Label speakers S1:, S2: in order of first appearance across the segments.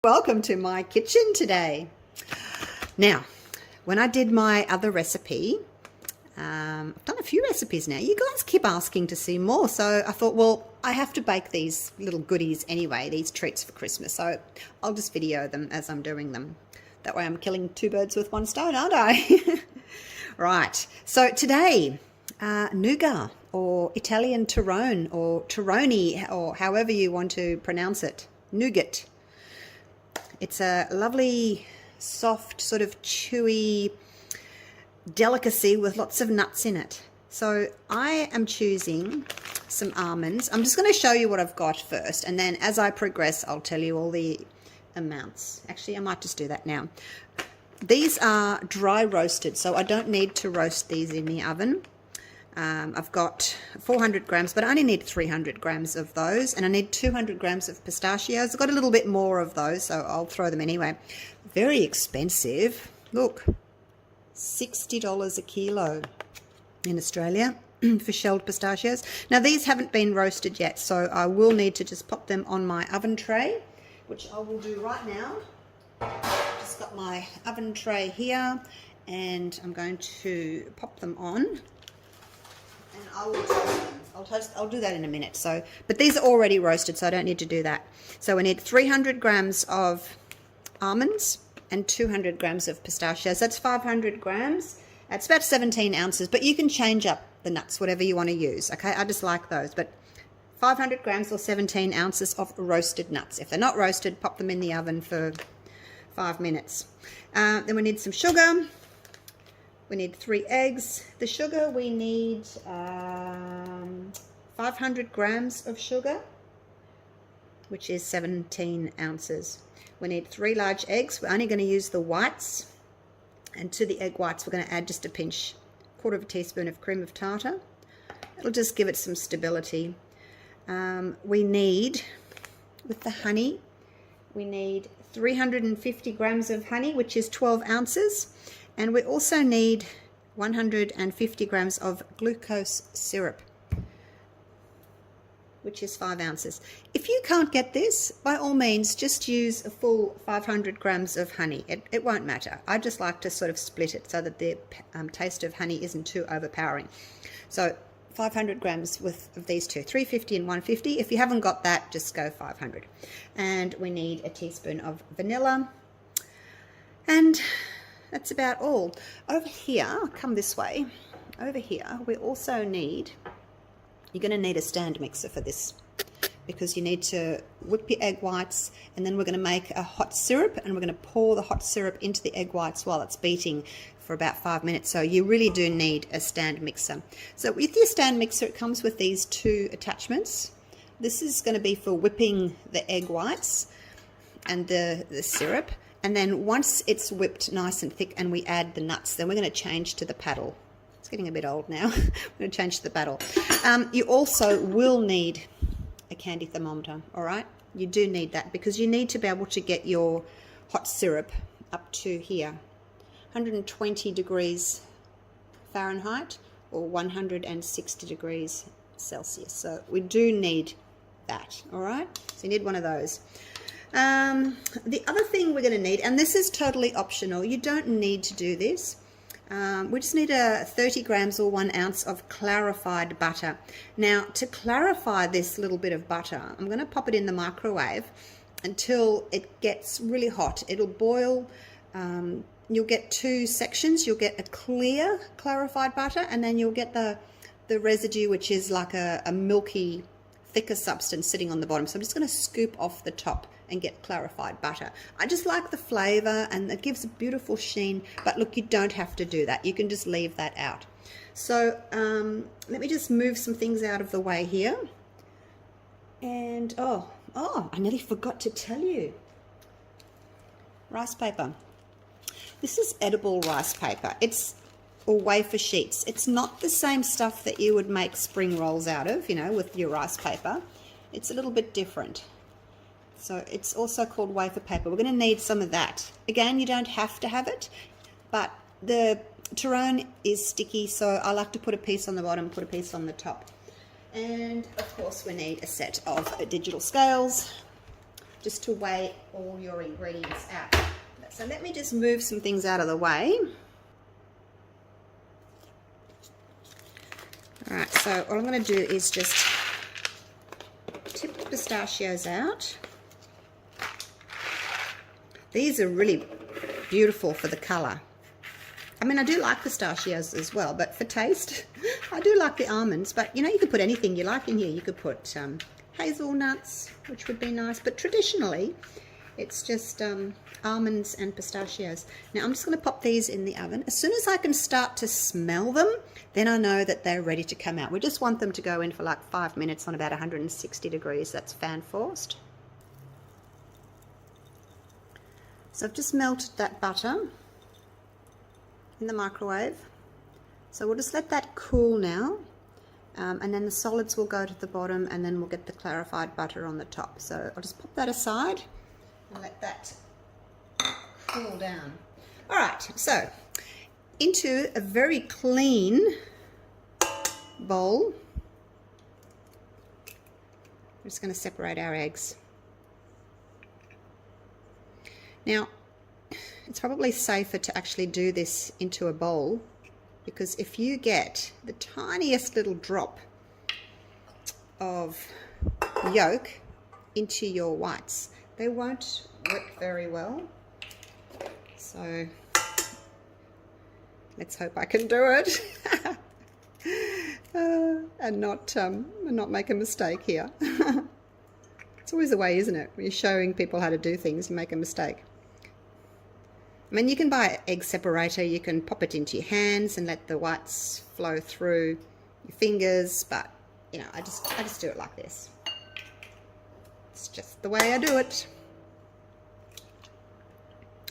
S1: Welcome to my kitchen today. Now, when I did my other recipe, I've done a few recipes now. You guys keep asking to see more, so I thought, well, I have to bake these little goodies anyway, these treats for Christmas, so I'll just video them as I'm doing them. That way I'm killing two birds with one stone, aren't I? Right, so today, Nougat, or Italian Torrone, or Torrone, or however you want to pronounce it, Nougat. It's a lovely, soft, sort of chewy delicacy with lots of nuts in it. So I am choosing some almonds. I'm just going to show you what I've got first, and then as I progress, I'll tell you all the amounts. Actually, I might just do that now. These are dry roasted, so I don't need to roast these in the oven. I've got 400 grams, but I only need 300 grams of those, and I need 200 grams of pistachios. I've got a little bit more of those, so I'll throw them anyway. Very expensive. Look, $60 a kilo in Australia for shelled pistachios. Now, these haven't been roasted yet, so I will need to just pop them on my oven tray, which I will do right now. Just got my oven tray here, and I'm going to pop them on. And I will toast them. I'll do that in a minute. So, but these are already roasted, so I don't need to do that. So we need 300 grams of almonds and 200 grams of pistachios. That's 500 grams. That's about 17 ounces, but you can change up the nuts, whatever you want to use. Okay, I just like those. But 500 grams or 17 ounces of roasted nuts. If they're not roasted, pop them in the oven for 5 minutes. Then we need some sugar. We need 3 eggs. The sugar, we need 500 grams of sugar, which is 17 ounces. We need 3 large eggs. We're only going to use the whites. And to the egg whites, we're going to add just a pinch, quarter of a teaspoon of cream of tartar. It'll just give it some stability. We need, with the honey, we need 350 grams of honey, which is 12 ounces. And we also need 150 grams of glucose syrup, which is 5 ounces. If you can't get this, by all means, just use a full 500 grams of honey. It won't matter. I just like to sort of split it so that the taste of honey isn't too overpowering. So 500 grams of these two, 350 and 150. If you haven't got that, just go 500. And we need a teaspoon of vanilla. And that's about all. Over here, come this way. Over here, we also need, you're going to need a stand mixer for this, because you need to whip your egg whites, and then we're going to make a hot syrup, and we're going to pour the hot syrup into the egg whites while it's beating for about 5 minutes. So you really do need a stand mixer. So with your stand mixer, it comes with these 2 attachments. This is going to be for whipping the egg whites and the syrup. And then once it's whipped nice and thick and we add the nuts, then we're going to change to the paddle. It's getting a bit old now. We're going to change to the paddle. You also will need a candy thermometer, all right? You do need that, because you need to be able to get your hot syrup up to here, 120 degrees Fahrenheit or 160 degrees Celsius. So we do need that, all right? So you need one of those. The other thing we're going to need, and this is totally optional, you don't need to do this, we just need 30 grams or 1 ounce of clarified butter. Now, to clarify this little bit of butter, I'm going to pop it in the microwave until it gets really hot. It'll boil. You'll get 2 sections. You'll get a clear clarified butter, and then you'll get the residue, which is like a milky, thicker substance sitting on the bottom. So I'm just going to scoop off the top and get clarified butter. I just like the flavor, and it gives a beautiful sheen, but look, you don't have to do that. You can just leave that out. So let me just move some things out of the way here. And oh, I nearly forgot to tell you. Rice paper. This is edible rice paper. Or wafer sheets. It's not the same stuff that you would make spring rolls out of, you know, with your rice paper. It's a little bit different. So it's also called wafer paper. We're going to need some of that. Again, you don't have to have it, but the Torrone is sticky, so I like to put a piece on the bottom, put a piece on the top. And of course we need a set of digital scales, just to weigh all your ingredients out. So let me just move some things out of the way. All right, so all I'm going to do is just tip the pistachios out. These are really beautiful for the colour. I mean, I do like pistachios as well, but for taste, I do like the almonds. But, you know, you could put anything you like in here. You could put hazelnuts, which would be nice. But traditionally, it's just almonds and pistachios. Now, I'm just going to pop these in the oven. As soon as I can start to smell them, then I know that they're ready to come out. We just want them to go in for like 5 minutes on about 160 degrees. That's fan forced. So I've just melted that butter in the microwave. So we'll just let that cool now. And then the solids will go to the bottom, and then we'll get the clarified butter on the top. So I'll just pop that aside and let that cool down. All right, so into a very clean bowl, we're just going to separate our eggs. Now, it's probably safer to actually do this into a bowl, because if you get the tiniest little drop of yolk into your whites, they won't work very well. So let's hope I can do it and not make a mistake here. It's always the way, isn't it? When you're showing people how to do things, you make a mistake. I mean, you can buy an egg separator, you can pop it into your hands and let the whites flow through your fingers, but, you know, I just do it like this. It's just the way I do it.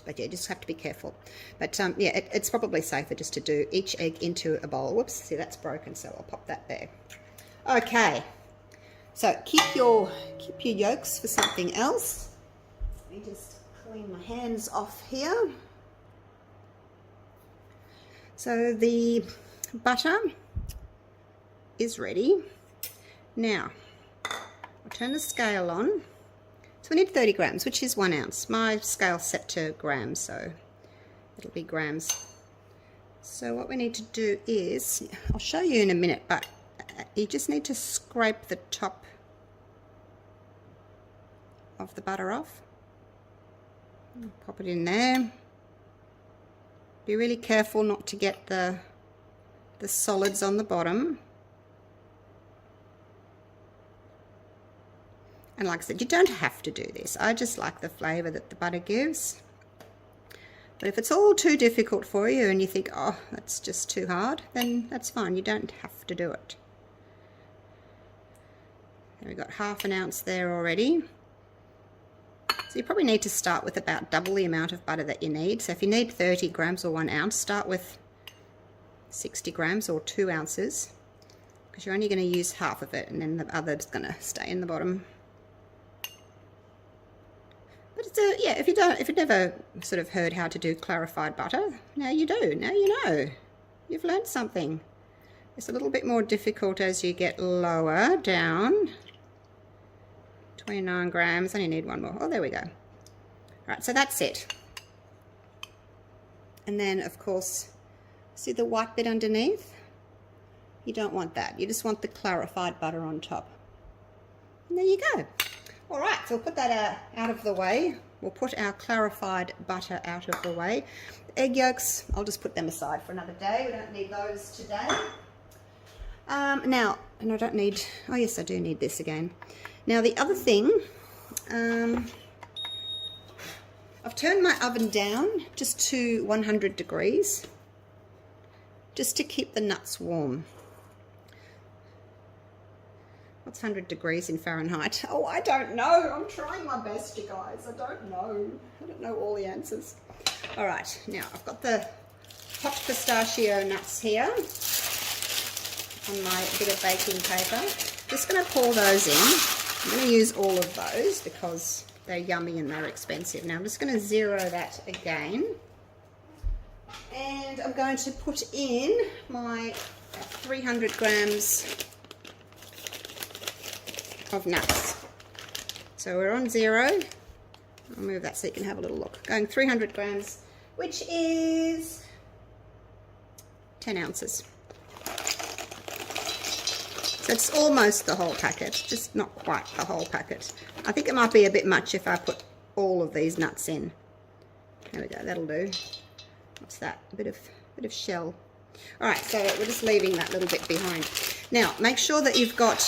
S1: But yeah, you just have to be careful. But yeah, it's probably safer just to do each egg into a bowl. Whoops, see, that's broken, so I'll pop that there. Okay, so keep your yolks for something else. Let me just clean my hands off here. So the butter is ready. Now, I'll turn the scale on. So we need 30 grams, which is 1 ounce. My scale's set to grams, so it'll be grams. So what we need to do is, I'll show you in a minute, but you just need to scrape the top of the butter off. Pop it in there. Be really careful not to get the solids on the bottom. And like I said, you don't have to do this. I just like the flavour that the butter gives. But if it's all too difficult for you and you think, oh, that's just too hard, then that's fine. You don't have to do it. And we've got ½ ounce there already. So you probably need to start with about double the amount of butter that you need. So if you need 30 grams or 1 ounce, start with 60 grams or 2 ounces, because you're only going to use half of it and then the other's going to stay in the bottom. But it's yeah, if you've never sort of heard how to do clarified butter, now you do. Now you know. You've learned something. It's a little bit more difficult as you get lower down. 29 grams, only need 1 more. Oh, there we go. All right, so that's it. And then, of course, see the white bit underneath? You don't want that. You just want the clarified butter on top. And there you go. All right, so we'll put that out of the way. We'll put our clarified butter out of the way. Egg yolks, I'll just put them aside for another day. We don't need those today. Now, and I don't need, oh yes, I do need this again. Now the other thing, I've turned my oven down just to 100 degrees, just to keep the nuts warm. What's 100 degrees in Fahrenheit? Oh, I don't know. I'm trying my best, you guys. I don't know. I don't know all the answers. All right, now I've got the hot pistachio nuts here on my bit of baking paper. Just going to pour those in. I'm going to use all of those because they're yummy and they're expensive. Now I'm just going to zero that again. And I'm going to put in my 300 grams of nuts. So we're on 0. I'll move that so you can have a little look. Going 300 grams, which is 10 ounces. So it's almost the whole packet, just not quite the whole packet. I think it might be a bit much if I put all of these nuts in. There we go, that'll do. What's that? A bit of shell. All right, so we're just leaving that little bit behind. Now, make sure that you've got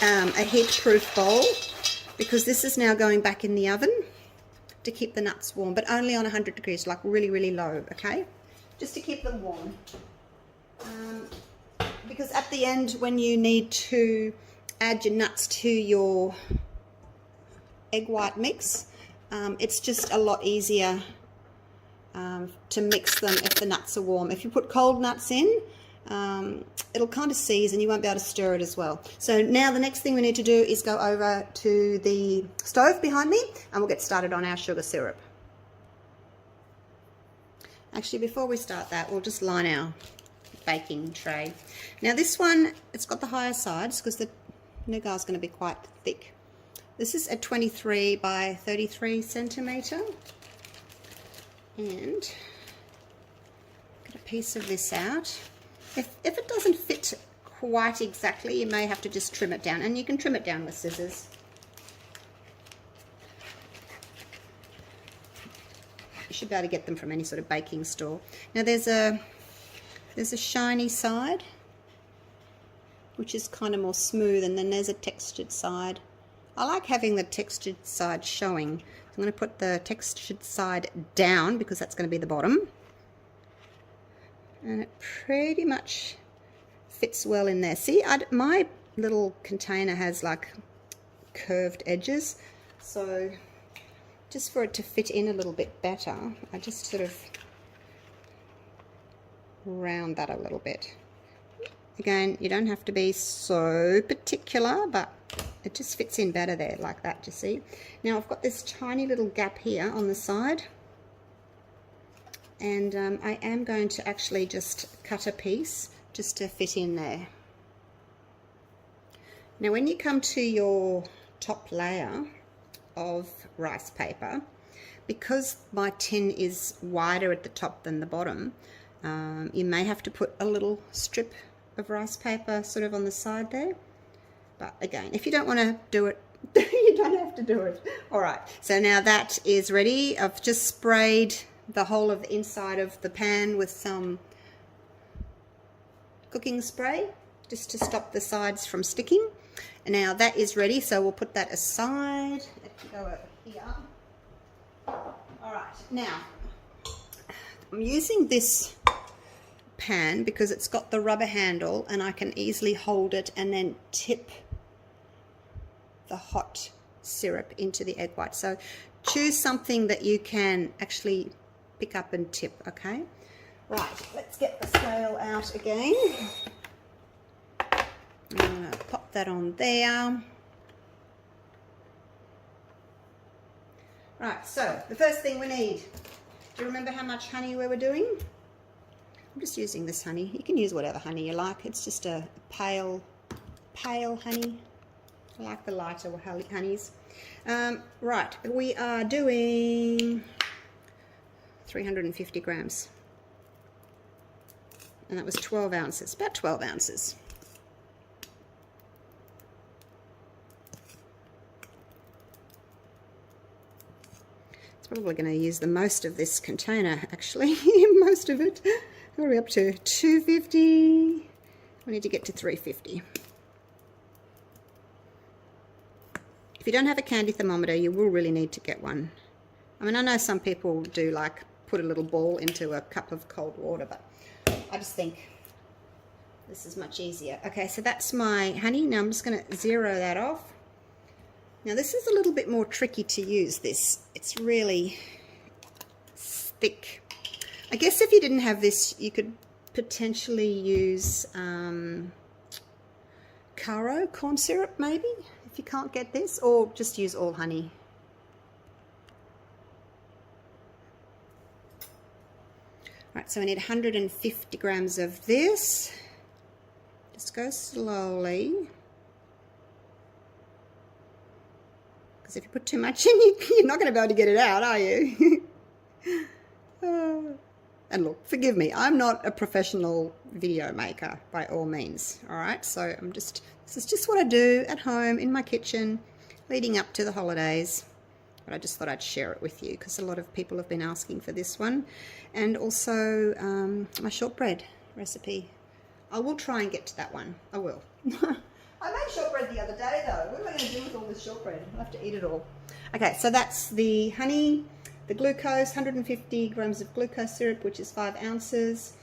S1: a heat-proof bowl, because this is now going back in the oven to keep the nuts warm, but only on 100 degrees, like really, really low, okay? Just to keep them warm. Because at the end, when you need to add your nuts to your egg white mix, it's just a lot easier to mix them if the nuts are warm. If you put cold nuts in, it'll kind of seize and you won't be able to stir it as well. So now the next thing we need to do is go over to the stove behind me and we'll get started on our sugar syrup. Actually, before we start that, we'll just line our baking tray. Now this one, it's got the higher sides because the nougat is going to be quite thick. This is a 23 by 33 centimetre, and get a piece of this out. If it doesn't fit quite exactly, you may have to just trim it down, and you can trim it down with scissors. You should be able to get them from any sort of baking store. Now there's a shiny side, which is kind of more smooth, and then there's a textured side. I like having the textured side showing. So I'm going to put the textured side down because that's going to be the bottom. And it pretty much fits well in there. See, my little container has like curved edges, so just for it to fit in a little bit better, I just sort of round that a little bit. Again, you don't have to be so particular, but it just fits in better there, like that, you see. Now I've got this tiny little gap here on the side, and I am going to actually just cut a piece just to fit in there. Now when you come to your top layer of rice paper, because my tin is wider at the top than the bottom, you may have to put a little strip of rice paper sort of on the side there. But again, if you don't want to do it, you don't have to do it. All right, so now that is ready. I've just sprayed the whole of the inside of the pan with some cooking spray just to stop the sides from sticking. And now that is ready, so we'll put that aside. Let's go over here. All right, now I'm using this pan because it's got the rubber handle and I can easily hold it and then tip the hot syrup into the egg white. So choose something that you can actually pick up and tip, okay? Right, let's get the scale out again. I'm going to pop that on there. Right, so the first thing we need, do you remember how much honey we were doing? I'm just using this honey. You can use whatever honey you like. It's just a pale honey. I like the lighter honeys. Right, we are doing 350 grams. And that was 12 ounces, about 12 ounces. It's probably going to use the most of this container, actually. Most of it. We're up to 250. We need to get to 350. If you don't have a candy thermometer, you will really need to get one. I mean, I know some people do like put a little ball into a cup of cold water, but I just think this is much easier. Okay, so that's my honey. Now I'm just going to zero that off. Now this is a little bit more tricky to use this. It's really thick. I guess if you didn't have this, you could potentially use Caro corn syrup maybe, if you can't get this, or just use all honey. Right, so we need 150 grams of this. Just go slowly, because if you put too much in, you're not going to be able to get it out, are you? And look, forgive me, I'm not a professional video maker by all means, all right? So this is just what I do at home in my kitchen leading up to the holidays. But I just thought I'd share it with you because a lot of people have been asking for this one. And also my shortbread recipe. I will try and get to that one. I will. I made shortbread the other day though. What am I going to do with all this shortbread? I'll have to eat it all. Okay, so that's the honey, the glucose, 150 grams of glucose syrup, which is 5 ounces.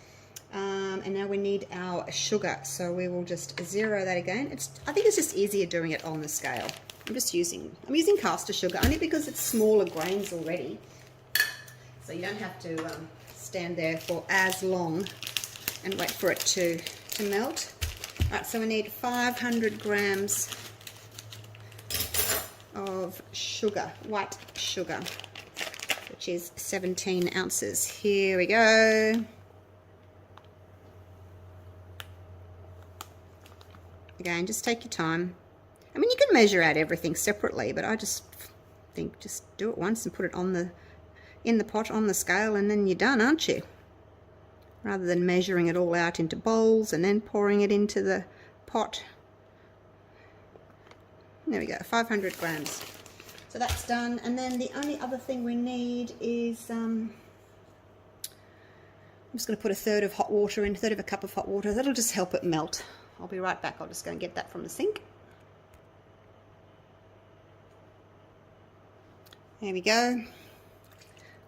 S1: And now we need our sugar. So we will just zero that again. I think it's just easier doing it on the scale. I'm using caster sugar only because it's smaller grains already. So you don't have to stand there for as long and wait for it to melt. All right, so we need 500 grams of sugar, white sugar, which is 17 ounces. Here we go. Again, just take your time. I mean, you can measure out everything separately, but I just think just do it once and put it in the pot on the scale, and then you're done, aren't you? Rather than measuring it all out into bowls and then pouring it into the pot. There we go, 500 grams. So that's done. And then the only other thing we need is I'm just going to put a third of hot water in, a third of a cup of hot water. That'll just help it melt. I'll be right back. I'll just go and get that from the sink. There we go.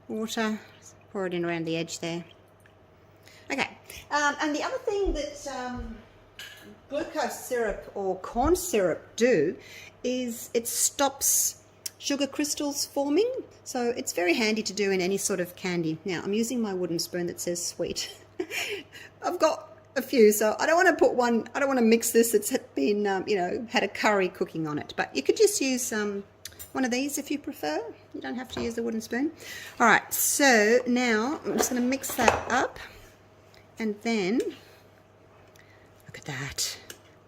S1: Water. Just pour it in around the edge there. Okay. And the other thing that glucose syrup or corn syrup do is it stops sugar crystals forming. So it's very handy to do in any sort of candy. Now, I'm using my wooden spoon that says sweet. I've got a few, so I don't want to put one, I don't want to mix this that's been, you know, had a curry cooking on it. But you could just use one of these if you prefer. You don't have to use the wooden spoon. All right, so now I'm just going to mix that up. And then, look at that.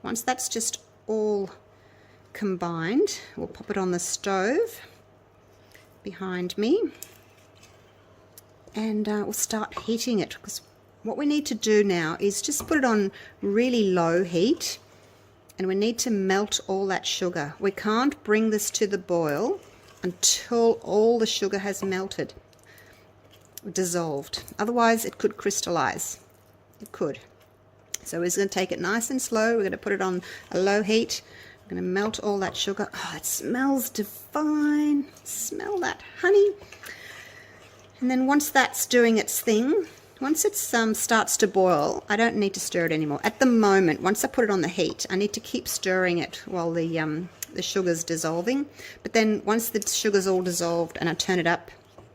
S1: Once that's just all combined, we'll pop it on the stove behind me. And we'll start heating it, because what we need to do now is just put it on really low heat, and we need to melt all that sugar. We can't bring this to the boil until all the sugar has melted, dissolved. Otherwise it could crystallize. It could. So we're just going to take it nice and slow. We're going to put it on a low heat. We're going to melt all that sugar. Oh, it smells divine. Smell that honey. And then once that's doing its thing, once it starts to boil, I don't need to stir it anymore. At the moment, once I put it on the heat, I need to keep stirring it while the sugar's dissolving. But then once the sugar's all dissolved and I turn it up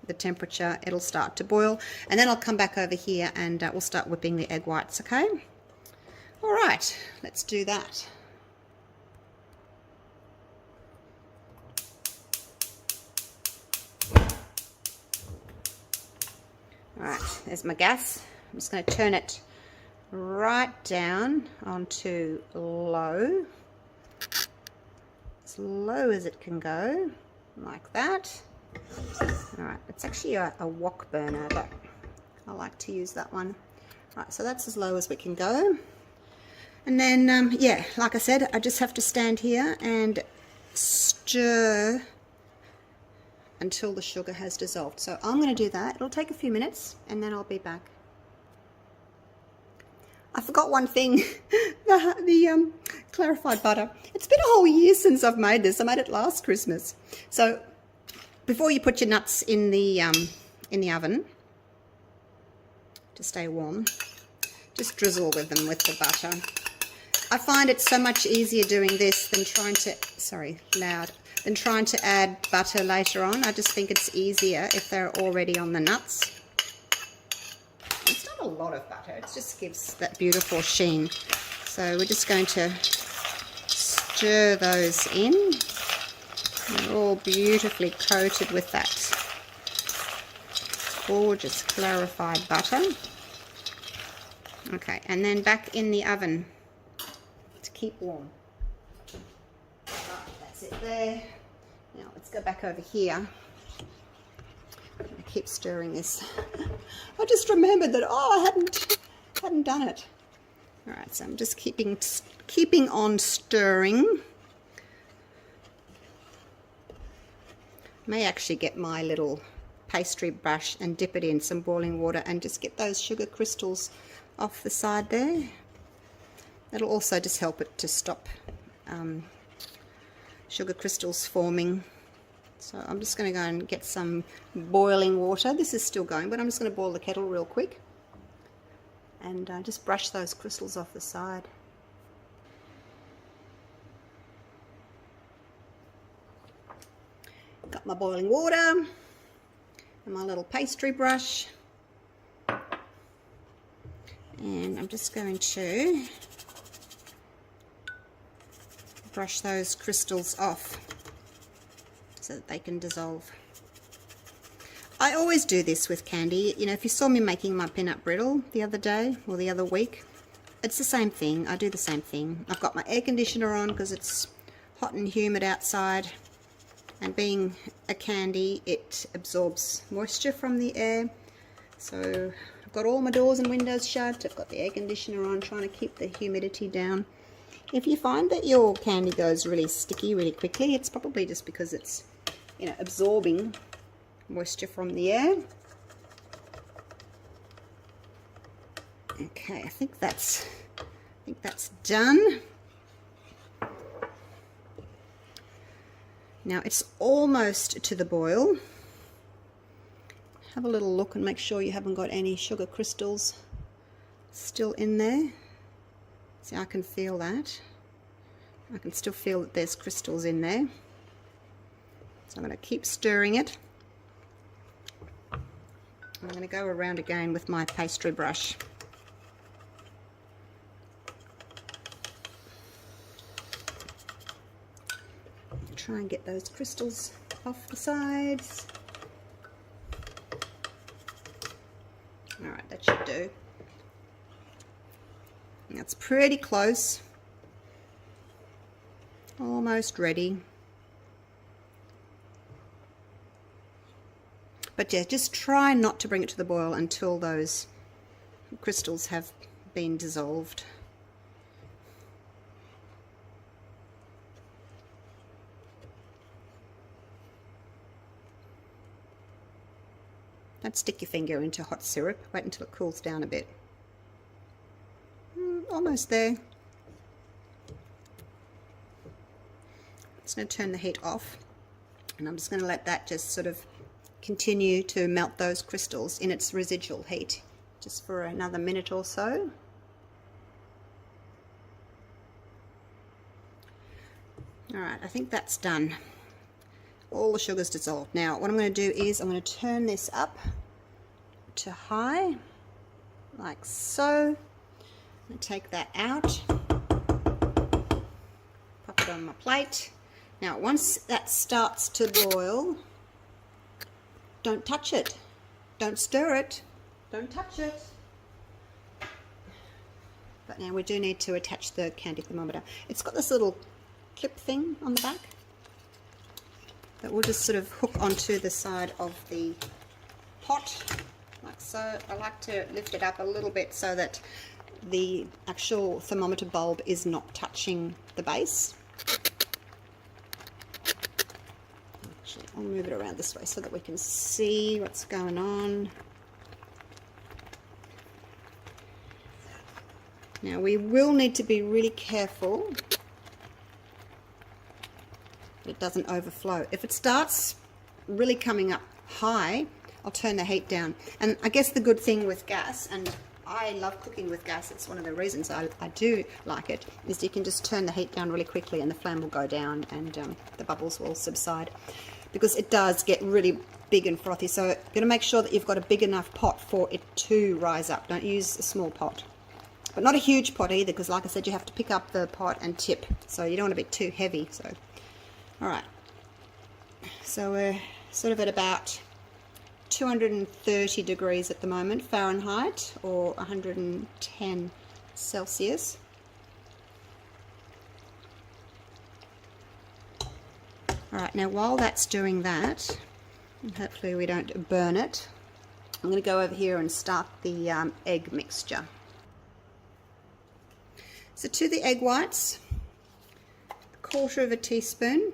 S1: the temperature, it'll start to boil. And then I'll come back over here and we'll start whipping the egg whites, okay? All right, let's do that. All right, there's my gas. I'm just going to turn it right down onto low. As low as it can go, like that. All right, it's actually a wok burner, but I like to use that one. All right, so that's as low as we can go. And then, yeah, like I said, I just have to stand here and stir until the sugar has dissolved. So I'm going to do that. It'll take a few minutes and then I'll be back. I forgot one thing, the clarified butter. It's been a whole year since I've made this. I made it last Christmas. So before you put your nuts in the oven to stay warm, just drizzle with them with the butter. I find it so much easier doing this than trying to add butter later on. I just think it's easier if they're already on the nuts. It's not a lot of butter, it just gives that beautiful sheen. So we're just going to stir those in. They're all beautifully coated with that gorgeous clarified butter. Okay, and then back in the oven to keep warm. Right, that's it there. Now let's go back over here. I keep stirring this. I just remembered that, oh, I hadn't done it. All right, so I'm just keeping on stirring. May actually get my little pastry brush and dip it in some boiling water and just get those sugar crystals off the side there. That'll also just help it to stop sugar crystals forming. So I'm just going to go and get some boiling water. This is still going, but I'm just going to boil the kettle real quick and just brush those crystals off the side. Got my boiling water and my little pastry brush, and I'm just going to brush those crystals off so that they can dissolve. I always do this with candy. You know, if you saw me making my peanut brittle the other day or the other week, it's the same thing. I do the same thing. I've got my air conditioner on because it's hot and humid outside. And being a candy, it absorbs moisture from the air. So I've got all my doors and windows shut. I've got the air conditioner on, trying to keep the humidity down. If you find that your candy goes really sticky really quickly, it's probably just because it's, you know, absorbing moisture from the air. Okay, I think that's done. Now it's almost to the boil. Have a little look and make sure you haven't got any sugar crystals still in there. See, I can feel that. I can still feel that there's crystals in there. So I'm going to keep stirring it. I'm going to go around again with my pastry brush. Try and get those crystals off the sides. Alright, that should do. That's pretty close. Almost ready. But yeah, just try not to bring it to the boil until those crystals have been dissolved. Don't stick your finger into hot syrup. Wait until it cools down a bit. Almost there. Just going to turn the heat off, and I'm just going to let that just sort of continue to melt those crystals in its residual heat just for another minute or so. Alright, I think that's done. All the sugar's dissolved. Now what I'm going to do is I'm going to turn this up to high, like so. I'm going to take that out, pop it on my plate. Now once that starts to boil, don't touch it, don't stir it, don't touch it. But now we do need to attach the candy thermometer. It's got this little clip thing on the back that will just sort of hook onto the side of the pot, like so. I like to lift it up a little bit so that the actual thermometer bulb is not touching the base. Actually, I'll move it around this way so that we can see what's going on. Now we will need to be really careful it doesn't overflow. If it starts really coming up high, I'll turn the heat down. And I guess the good thing with gas, and I love cooking with gas, it's one of the reasons I do like it, is you can just turn the heat down really quickly and the flame will go down and the bubbles will subside, because it does get really big and frothy. So you've got to make sure that you've got a big enough pot for it to rise up. Don't use a small pot, but not a huge pot either, because like I said, you have to pick up the pot and tip, so you don't want to be too heavy. So alright, so we're sort of at about 230 degrees at the moment, Fahrenheit, or 110 Celsius. All right, now while that's doing that, and hopefully we don't burn it, I'm going to go over here and start the egg mixture. So to the egg whites, 1/4 teaspoon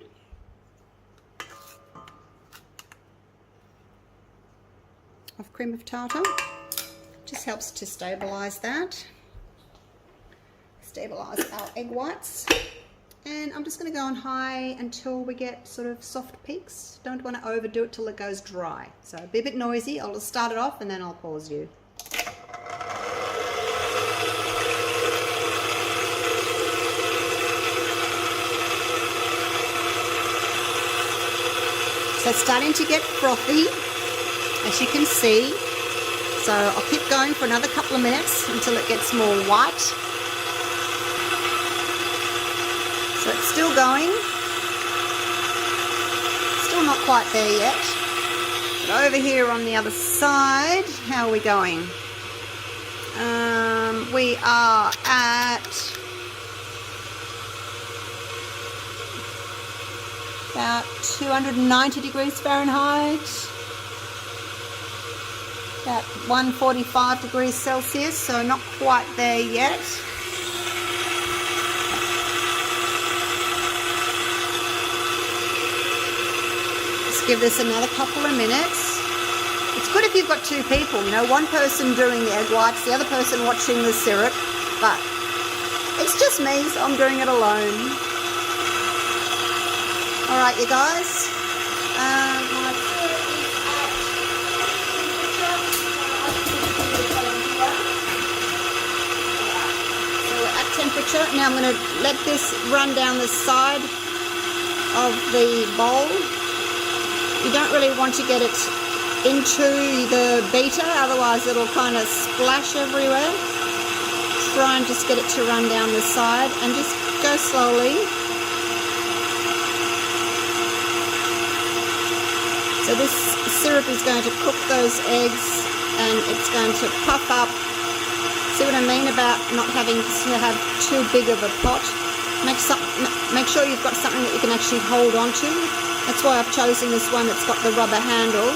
S1: of cream of tartar. Just helps to stabilize that, stabilize our egg whites. And I'm just going to go on high until we get sort of soft peaks. Don't want to overdo it till it goes dry. So be a bit noisy. I'll just start it off and then I'll pause you. So it's starting to get frothy, as you can see. So I'll keep going for another couple of minutes until it gets more white. So it's still going, still not quite there yet. But over here on the other side, how are we going? We are at about 290 degrees Fahrenheit, about 145 degrees Celsius, so not quite there yet. Give this another couple of minutes. It's good if you've got two people, you know, one person doing the egg whites, the other person watching the syrup, but it's just me, so I'm doing it alone. All right, you guys. My syrup is so we're at temperature. Now I'm going to let this run down the side of the bowl. You don't really want to get it into the beater, otherwise it'll kind of splash everywhere. Try and just get it to run down the side and just go slowly. So this syrup is going to cook those eggs and it's going to puff up. See what I mean about not having to have too big of a pot? Make sure you've got something that you can actually hold on to. That's why I've chosen this one that's got the rubber handle.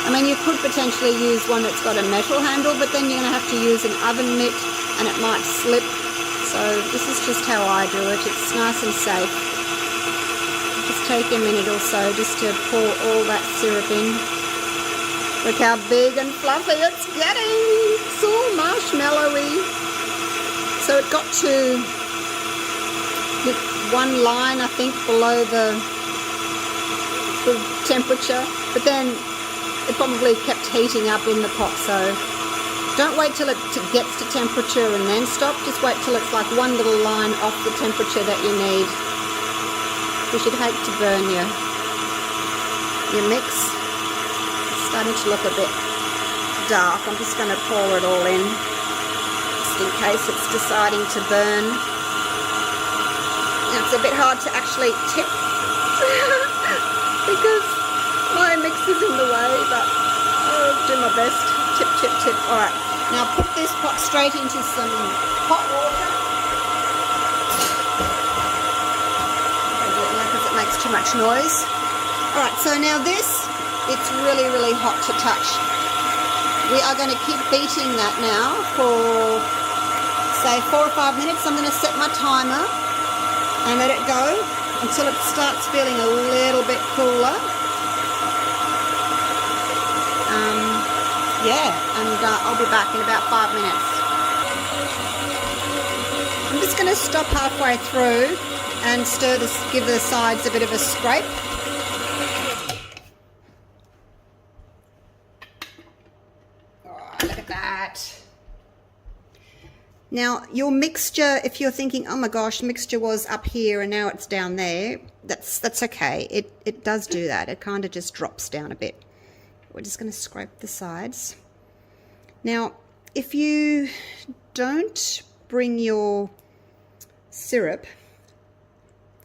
S1: I mean, you could potentially use one that's got a metal handle, but then you're going to have to use an oven mitt and it might slip. So this is just how I do it. It's nice and safe. Just take a minute or so just to pour all that syrup in. Look how big and fluffy it's getting. It's all marshmallowy. So it got to hit one line, I think, below the temperature, but then it probably kept heating up in the pot. So don't wait till it gets to temperature and then stop. Just wait till it's like one little line off the temperature that you need, because you'd hate to burn your mix. It's starting to look a bit dark. I'm just going to pour it all in just in case it's deciding to burn. Now, it's a bit hard to actually tip because my mix is in the way, but I'll do my best. Tip, tip, tip. All right, now put this pot straight into some hot water. I'll do it now because it makes too much noise. All right, so now this, it's really, really hot to touch. We are going to keep beating that now for, say, 4 or 5 minutes. I'm going to set my timer and let it go until it starts feeling a little bit cooler. And I'll be back in about 5 minutes. I'm just going to stop halfway through and stir this, give the sides a bit of a scrape. Oh, look at that. Now, your mixture, if you're thinking, oh my gosh, mixture was up here and now it's down there, that's okay. It does do that. It kind of just drops down a bit. We're just going to scrape the sides. Now, if you don't bring your syrup,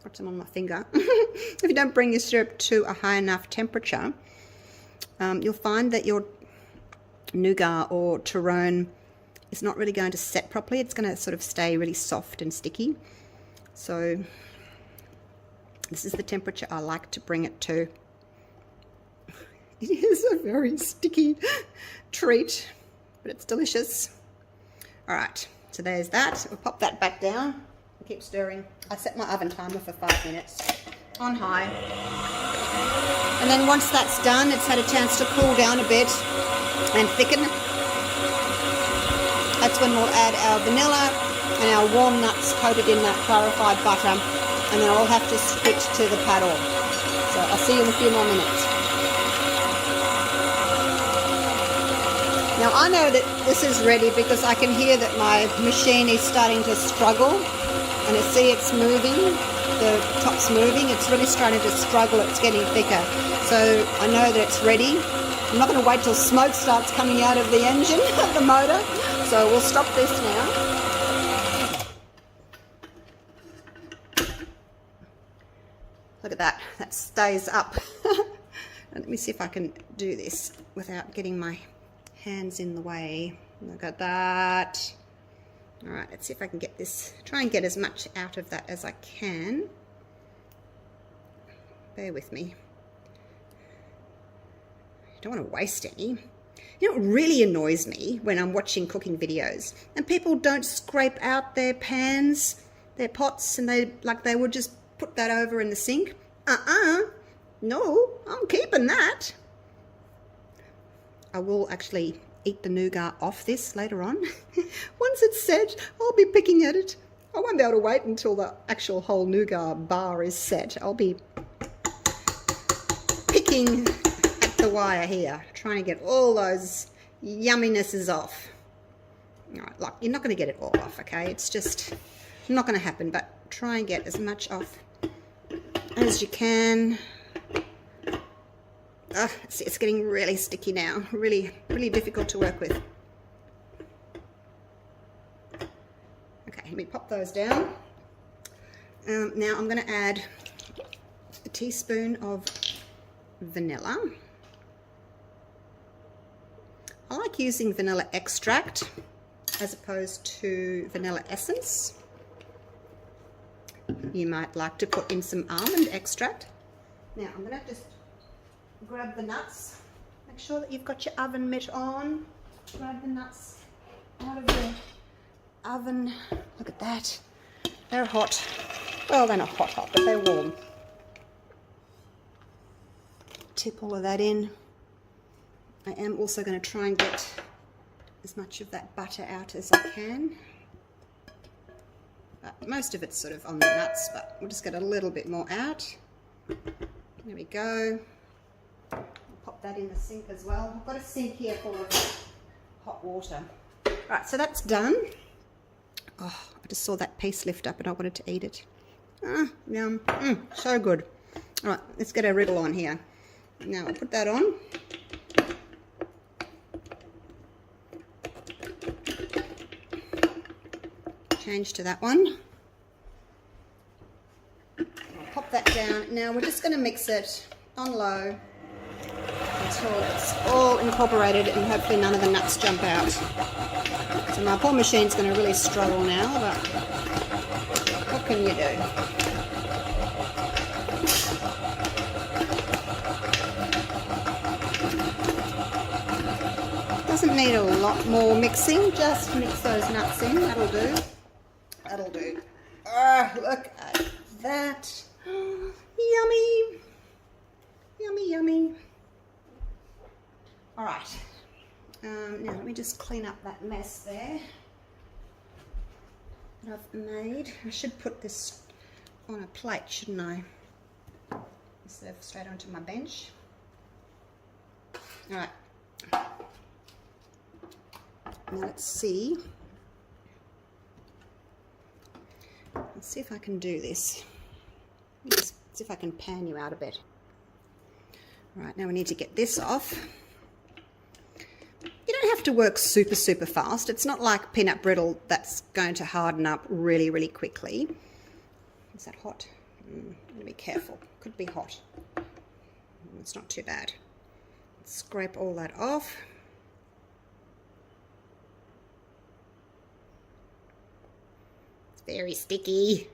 S1: got some on my finger, if you don't bring your syrup to a high enough temperature, you'll find that your Nougat or Torrone is not really going to set properly. It's going to sort of stay really soft and sticky. So This is the temperature I like to bring it to. It is a very sticky treat, but it's delicious. All right, so there's that. We'll pop that back down. Keep stirring. I set my oven timer for 5 minutes on high. And then once that's done, it's had a chance to cool down a bit and thicken. That's when we'll add our vanilla and our warm nuts coated in that clarified butter. And then I'll have to switch to the paddle. So I'll see you in a few more minutes. Now I know that this is ready because I can hear that my machine is starting to struggle, and I see it's moving, the top's moving, it's really starting to struggle, it's getting thicker. So I know that it's ready. I'm not going to wait till smoke starts coming out of the engine, of the motor, so we'll stop this now. Look at that, that stays up. Let me see if I can do this without getting my hands in the way. Look at that. All right, let's see if I can get this, try and get as much out of that as I can. Bear with me. I don't want to waste any. You know what really annoys me when I'm watching cooking videos and people don't scrape out their pans, their pots, and they would just put that over in the sink. No, I'm keeping that. I will actually eat the nougat off this later on. Once it's set, I'll be picking at it. I won't be able to wait until the actual whole nougat bar is set. I'll be picking at the wire here, trying to get all those yumminesses off. All right, look, you're not going to get it all off, okay? It's just not going to happen, but try and get as much off as you can. See, it's getting really sticky now, really difficult to work with. Okay, let me pop those down. Now I'm going to add a teaspoon of vanilla. I like using vanilla extract as opposed to vanilla essence. You might like to put in some almond extract. Now I'm going to just grab the nuts. Make sure that you've got your oven mitt on. Grab the nuts out of the oven. Look at that. They're hot. Well, they're not hot, but they're warm. Tip all of that in. I am also going to try and get as much of that butter out as I can. But most of it's sort of on the nuts, but we'll just get a little bit more out. There we go. I'll pop that in the sink as well. I've got a sink here full of hot water. Right, so that's done. Oh, I just saw that piece lift up and I wanted to eat it. Yum. So good. All right, let's get a riddle on here. Now I'll put that on. Change to that one. I'll pop that down. Now we're just going to mix it on low until it's all incorporated and hopefully none of the nuts jump out. So my poor machine's going to really struggle now, but what can you do? Doesn't need a lot more mixing, just mix those nuts in, that'll do. That'll do. Look at that. Yummy. Yummy, yummy. All right. Now let me just clean up that mess there that I've made. I should put this on a plate, shouldn't I? Instead of straight onto my bench. All right. Now let's see. Let's see if I can do this. Let's see if I can pan you out a bit. All right, now we need to get this off. You don't have to work super fast. It's not like peanut brittle that's going to harden up really quickly. Is that hot? Be careful. Could be hot. It's not too bad. Let's scrape all that off. It's very sticky.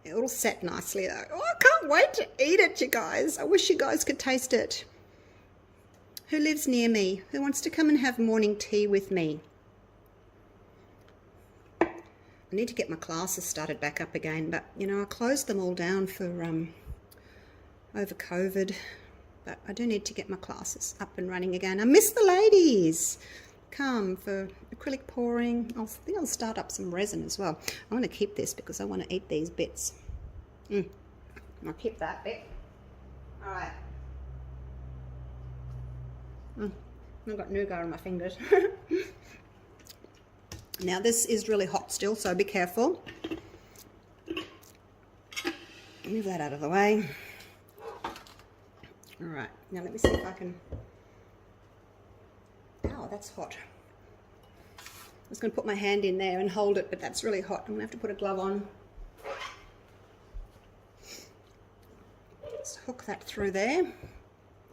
S1: It'll set nicely though. Oh, I can't wait to eat it, you guys. I wish you guys could taste it. Who lives near me? Who wants to come and have morning tea with me? I need to get my classes started back up again, but you know, I closed them all down for over COVID, but I do need to get my classes up and running again. I miss the ladies. Come for acrylic pouring. I think I'll start up some resin as well. I want to keep this because I want to eat these bits. I'll keep that bit. All right. I've got nougat on my fingers. Now this is really hot still, so be careful. Move that out of the way. All right, now let me see if I can... Oh, that's hot. I was going to put my hand in there and hold it, but that's really hot. I'm going to have to put a glove on. Just hook that through there,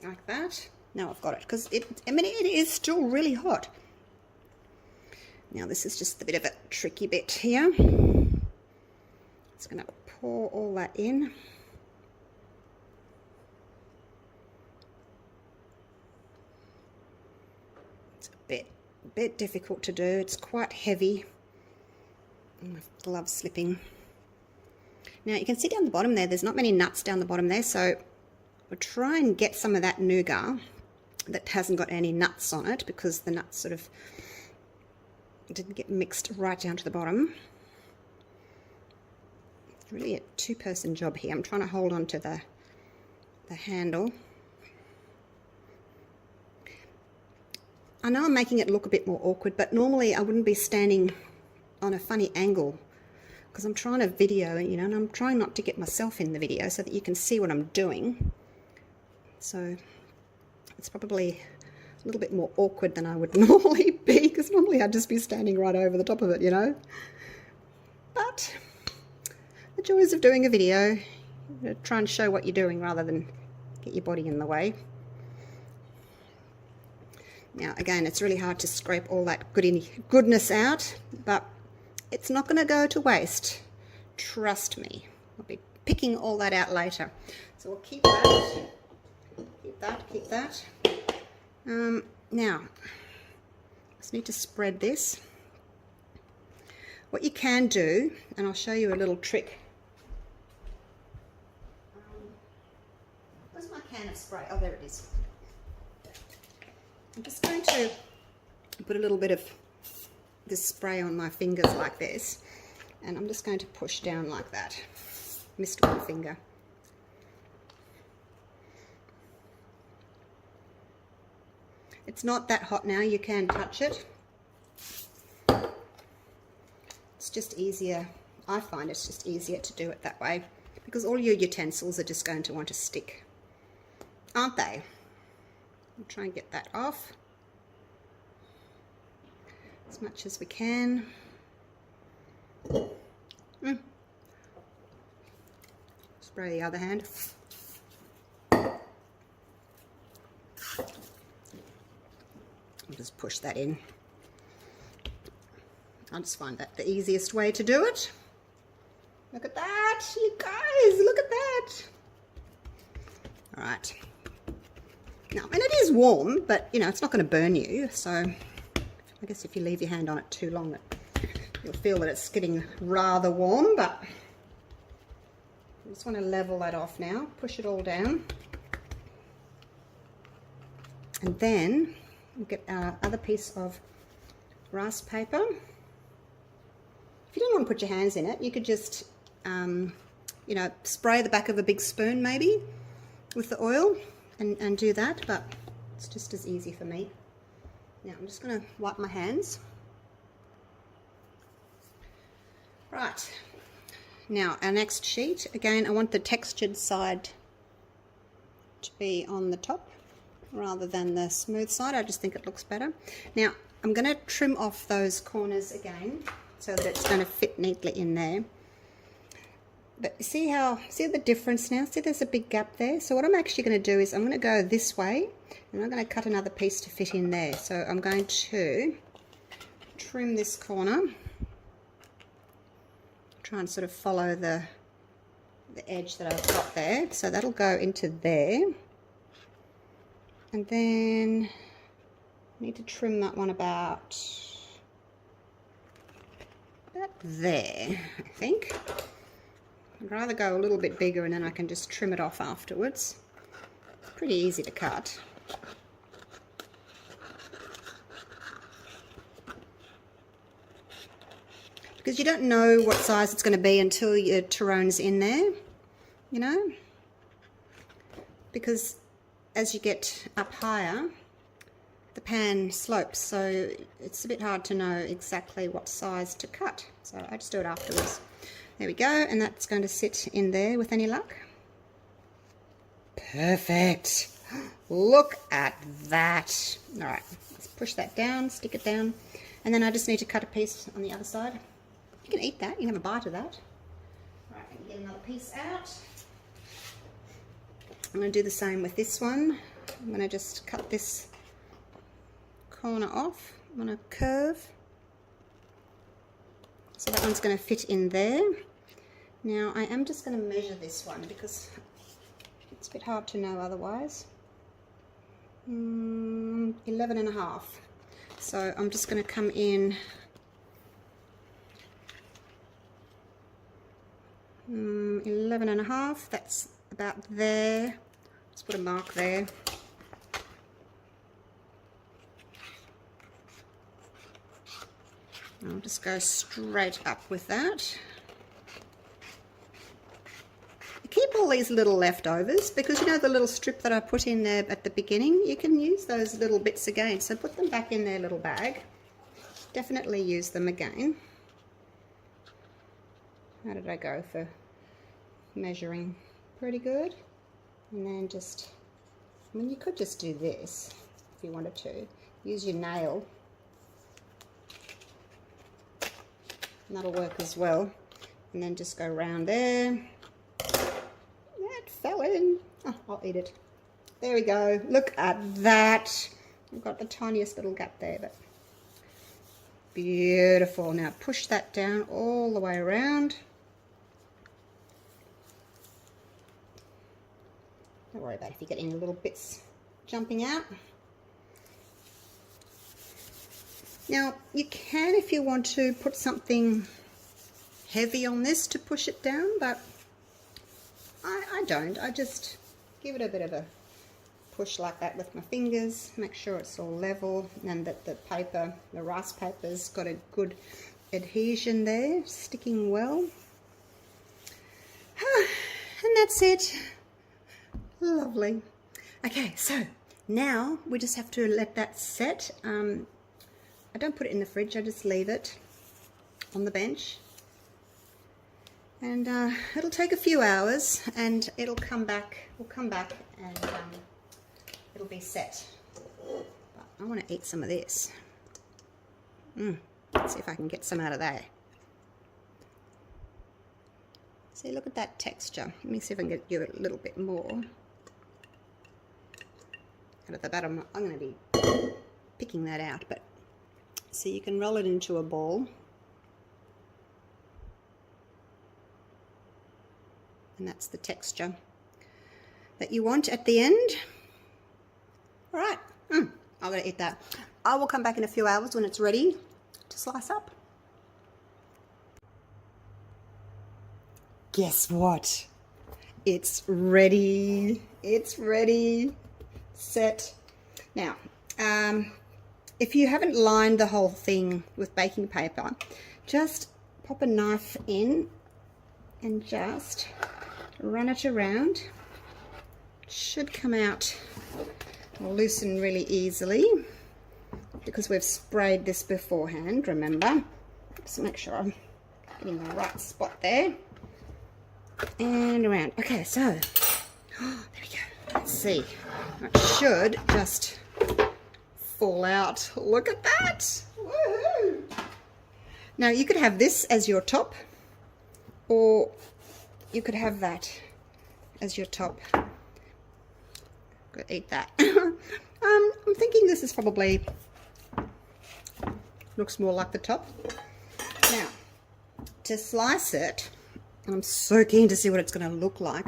S1: like that. Now I've got it, because it is still really hot. Now this is just a bit of a tricky bit here. Just going to pour all that in. It's a bit difficult to do. It's quite heavy. My glove's slipping. Now you can see down the bottom there's not many nuts down the bottom there, so we'll try and get some of that nougat that hasn't got any nuts on it, because the nuts sort of didn't get mixed right down to the bottom. It's really a two-person job here. I'm trying to hold on to the handle. I know I'm making it look a bit more awkward, but normally I wouldn't be standing on a funny angle, because I'm trying to video, you know, and I'm trying not to get myself in the video so that you can see what I'm doing. So it's probably a little bit more awkward than I would normally be, because normally I'd just be standing right over the top of it, you know. But the joys of doing a video, you know, try and show what you're doing rather than get your body in the way. Now again, it's really hard to scrape all that goodness out, but it's not going to go to waste. Trust me. I'll be picking all that out later. So we'll keep that, keep that. Now, just need to spread this. What you can do, and I'll show you a little trick. Where's my can of spray? Oh, there it is. I'm just going to put a little bit of this spray on my fingers like this, and I'm just going to push down like that. Missed one finger. It's not that hot now, you can touch it. It's just easier, I find it's just easier to do it that way, because all your utensils are just going to want to stick, aren't they? I'll try and get that off as much as we can. Spray the other hand. I'll just push that in. I just find that the easiest way to do it. Look at that, you guys, look at that. All right. Now, and it is warm, but you know, it's not going to burn you. So I guess if you leave your hand on it too long, you'll feel that it's getting rather warm, but I just want to level that off now, push it all down. And then we'll get our other piece of rice paper. If you don't want to put your hands in it, you could just, you know, spray the back of a big spoon maybe with the oil and do that, but it's just as easy for me. Now I'm just going to wipe my hands. Right, now our next sheet, again I want the textured side to be on the top rather than the smooth side. I just think it looks better. Now I'm going to trim off those corners again so that it's going to fit neatly in there. But see the difference now? See there's a big gap there? So what I'm actually going to do is I'm going to go this way and I'm going to cut another piece to fit in there. So I'm going to trim this corner. Try and sort of follow the the edge that I've got there. So that'll go into there. And then I need to trim that one about there, I think. I'd rather go a little bit bigger and then I can just trim it off afterwards. It's pretty easy to cut. Because you don't know what size it's going to be until your Torrone's in there, you know. Because as you get up higher, the pan slopes, so it's a bit hard to know exactly what size to cut. So I just do it afterwards. There we go, and that's going to sit in there with any luck. Perfect. Look at that. All right, let's push that down, stick it down, and then I just need to cut a piece on the other side. You can eat that, you can have a bite of that. All right, I can get another piece out. I'm going to do the same with this one. I'm going to just cut this corner off. I'm going to curve. So that one's going to fit in there. Now I am just going to measure this one because it's a bit hard to know otherwise. 11.5. So I'm just going to come in 11.5. That's about there. Let's put a mark there. I'll just go straight up with that. Keep all these little leftovers because you know the little strip that I put in there at the beginning, you can use those little bits again. So put them back in their little bag. Definitely use them again. How did I go for measuring? Pretty good. And then just, I mean, you could just do this if you wanted to. Use your nail. And that'll work as well. And then just go around there. That fell in. Oh, I'll eat it. There we go. Look at that. I've got the tiniest little gap there, but beautiful. Now push that down all the way around. Don't worry about if you get any little bits jumping out. Now you can, if you want to, put something heavy on this to push it down, but I don't. I just give it a bit of a push like that with my fingers, make sure it's all level and that the paper, the rice paper's got a good adhesion there, sticking well. And that's it. Lovely. Okay, so now we just have to let that set. I don't put it in the fridge, I just leave it on the bench. And it'll take a few hours and it'll come back, and it'll be set. But I want to eat some of this. Let's see if I can get some out of there. See, look at that texture. Let me see if I can get you a little bit more. And at the bottom, I'm going to be picking that out, but so you can roll it into a ball. And that's the texture that you want at the end. All right, I'm going to eat that. I will come back in a few hours when it's ready to slice up. Guess what? It's ready. It's ready. Set. Now, if you haven't lined the whole thing with baking paper, just pop a knife in and just run it around. It should come out or loosen really easily because we've sprayed this beforehand, remember. Just make sure I'm getting the right spot there. And around. Okay, so there we go. Let's see. It should just fall out. Look at that. Woohoo! Now you could have this as your top, or you could have that as your top. Go eat that. I'm thinking this is probably looks more like the top. Now to slice it, And I'm so keen to see what it's going to look like.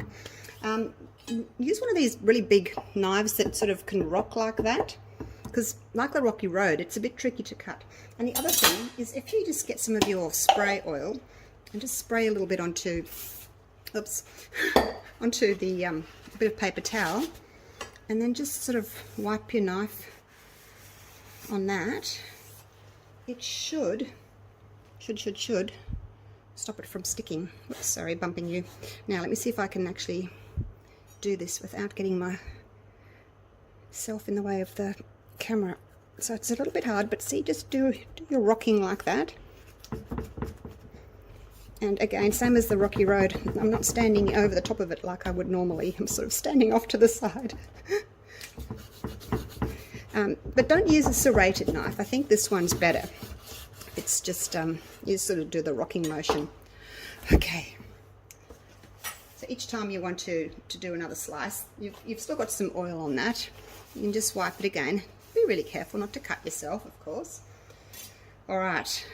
S1: Use one of these really big knives that sort of can rock like that, because like the Rocky Road, it's a bit tricky to cut. And the other thing is, if you just get some of your spray oil and just spray a little bit onto, oops, onto the bit of paper towel, and then just sort of wipe your knife on that, it should stop it from sticking. Oops, sorry, bumping you. Now let me see if I can actually do this without getting myself in the way of the camera. So it's a little bit hard, but see, just do your rocking like that. And again, same as the Rocky Road, I'm not standing over the top of it like I would normally. I'm sort of standing off to the side. But don't use a serrated knife. I think this one's better. It's just, you sort of do the rocking motion. Okay. So each time you want to do another slice, you've still got some oil on that. You can just wipe it again. Be really careful not to cut yourself, of course. All right.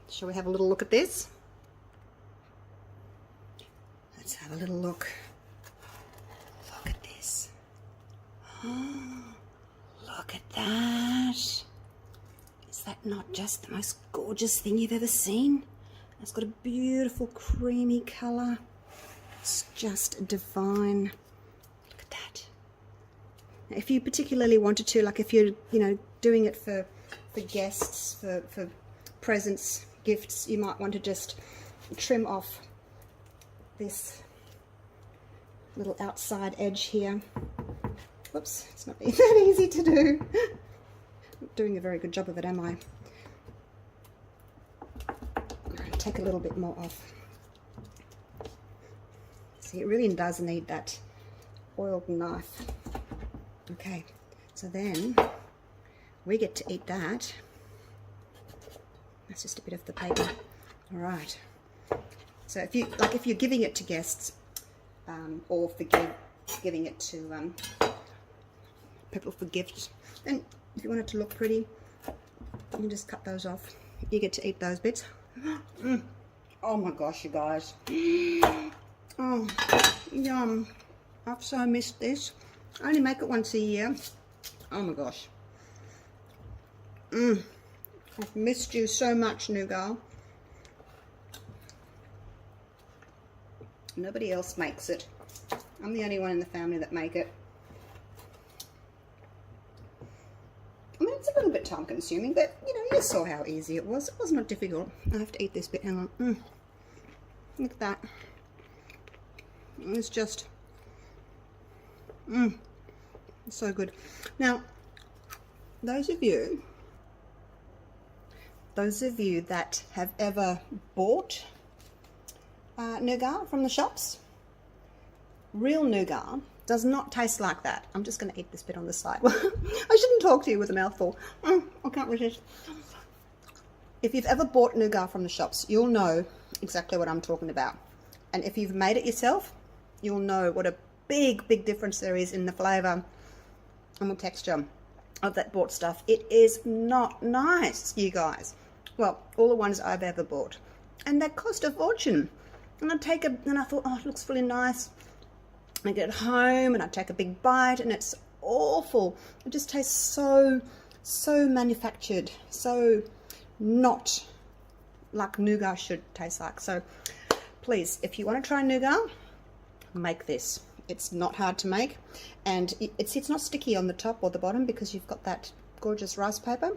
S1: Shall we have a little look at this? Let's have a little look. Look at this. Oh, look at that. Is that not just the most gorgeous thing you've ever seen? It's got a beautiful creamy colour. It's just divine. Look at that. Now, if you particularly wanted to, like if you're, doing it for guests, for presents, gifts, you might want to just trim off this little outside edge here. Whoops, it's not that easy to do. Not doing a very good job of it, am I? I'm going to take a little bit more off. See, it really does need that oiled knife. Okay, so then we get to eat that. That's just a bit of the paper. All right. So if you're giving it to guests, or giving it to people for gifts, then if you want it to look pretty, you can just cut those off. You get to eat those bits. Oh my gosh, you guys. Oh, yum. I've so missed this. I only make it once a year. Oh my gosh. I've missed you so much, Nougat. Nobody else makes it. I'm the only one in the family that make it. I mean, it's a little bit time consuming, but you saw how easy it was. It was not difficult. I have to eat this bit. Hang on. Look at that. It's just it's so good. Now, those of you that have ever bought nougat from the shops, real nougat does not taste like that. I'm just going to eat this bit on the side. I shouldn't talk to you with a mouthful. I can't resist. If you've ever bought nougat from the shops, you'll know exactly what I'm talking about. And if you've made it yourself, you'll know what a big difference there is in the flavour and the texture of that bought stuff. It is not nice, you guys. Well, all the ones I've ever bought. And they cost a fortune. And I thought, oh, it looks really nice. I get it home and I take a big bite and it's awful. It just tastes so manufactured, so not like nougat should taste like. So please, if you want to try nougat, make this. It's not hard to make, and it's not sticky on the top or the bottom because you've got that gorgeous rice paper.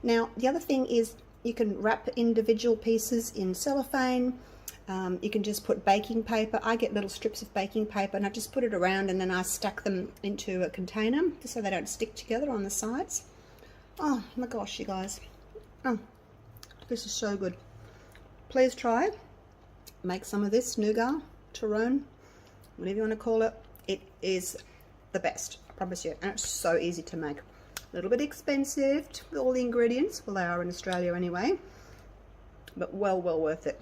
S1: Now, the other thing is you can wrap individual pieces in cellophane. You can just put baking paper. I get little strips of baking paper and I just put it around and then I stack them into a container just so they don't stick together on the sides. Oh my gosh, you guys. Oh, this is so good. Please try. Make some of this nougat, Torrone, whatever you want to call it. It is the best, I promise you. And it's so easy to make. A little bit expensive with all the ingredients. Well, they are in Australia anyway. But well worth it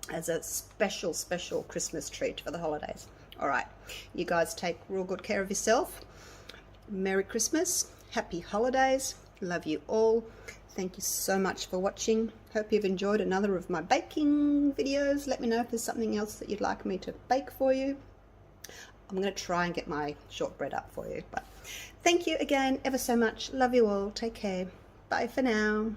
S1: as a special Christmas treat for the holidays. All right, you guys take real good care of yourself. Merry Christmas, happy holidays, Love you all. Thank you so much for watching. Hope you've enjoyed another of my baking videos. Let me know if there's something else that you'd like me to bake for you. I'm going to try and get my shortbread up for you. But thank you again ever so much. Love you all. Take care. Bye for now.